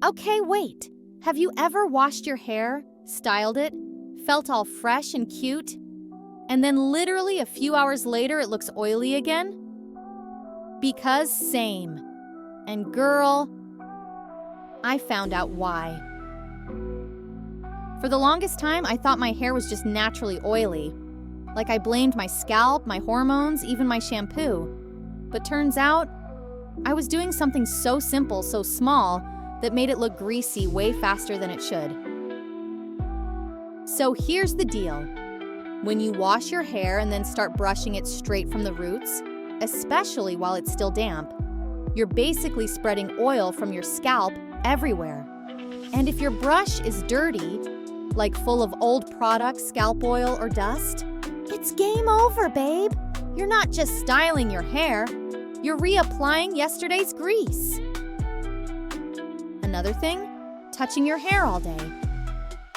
Okay, wait. Have you ever washed your hair, styled it, felt all fresh and cute, and then literally a few hours later it looks oily again? Because same. And girl, I found out why. For the longest time, I thought my hair was just naturally oily. Like I blamed my scalp, my hormones, even my shampoo. But turns out, I was doing something so simple, so small, that made it look greasy way faster than it should. So here's the deal. When you wash your hair and then start brushing it straight from the roots, especially while it's still damp, you're basically spreading oil from your scalp everywhere. And if your brush is dirty, like full of old products, scalp oil, or dust, it's game over, babe. You're not just styling your hair, you're reapplying yesterday's grease. Another thing, touching your hair all day.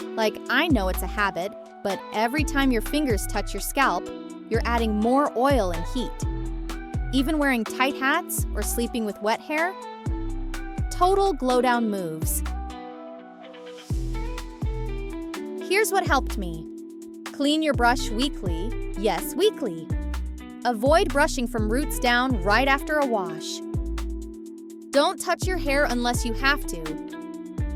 Like, I know it's a habit, but every time your fingers touch your scalp, you're adding more oil and heat. Even wearing tight hats or sleeping with wet hair? Total glow-down moves. Here's what helped me. Clean your brush weekly. Yes, weekly. Avoid brushing from roots down right after a wash. Don't touch your hair unless you have to.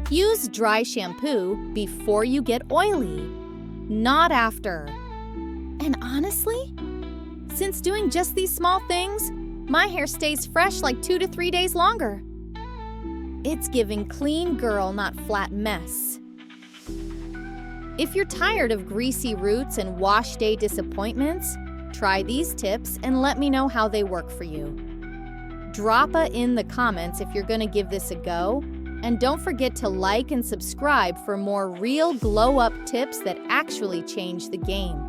Use dry shampoo before you get oily, not after. And honestly, since doing just these small things, my hair stays fresh like 2 to 3 days longer. It's giving clean girl, not flat mess. If you're tired of greasy roots and wash day disappointments, try these tips and let me know how they work for you. Drop a in the comments if you're gonna give this a go, and don't forget to like and subscribe for more real glow-up tips that actually change the game.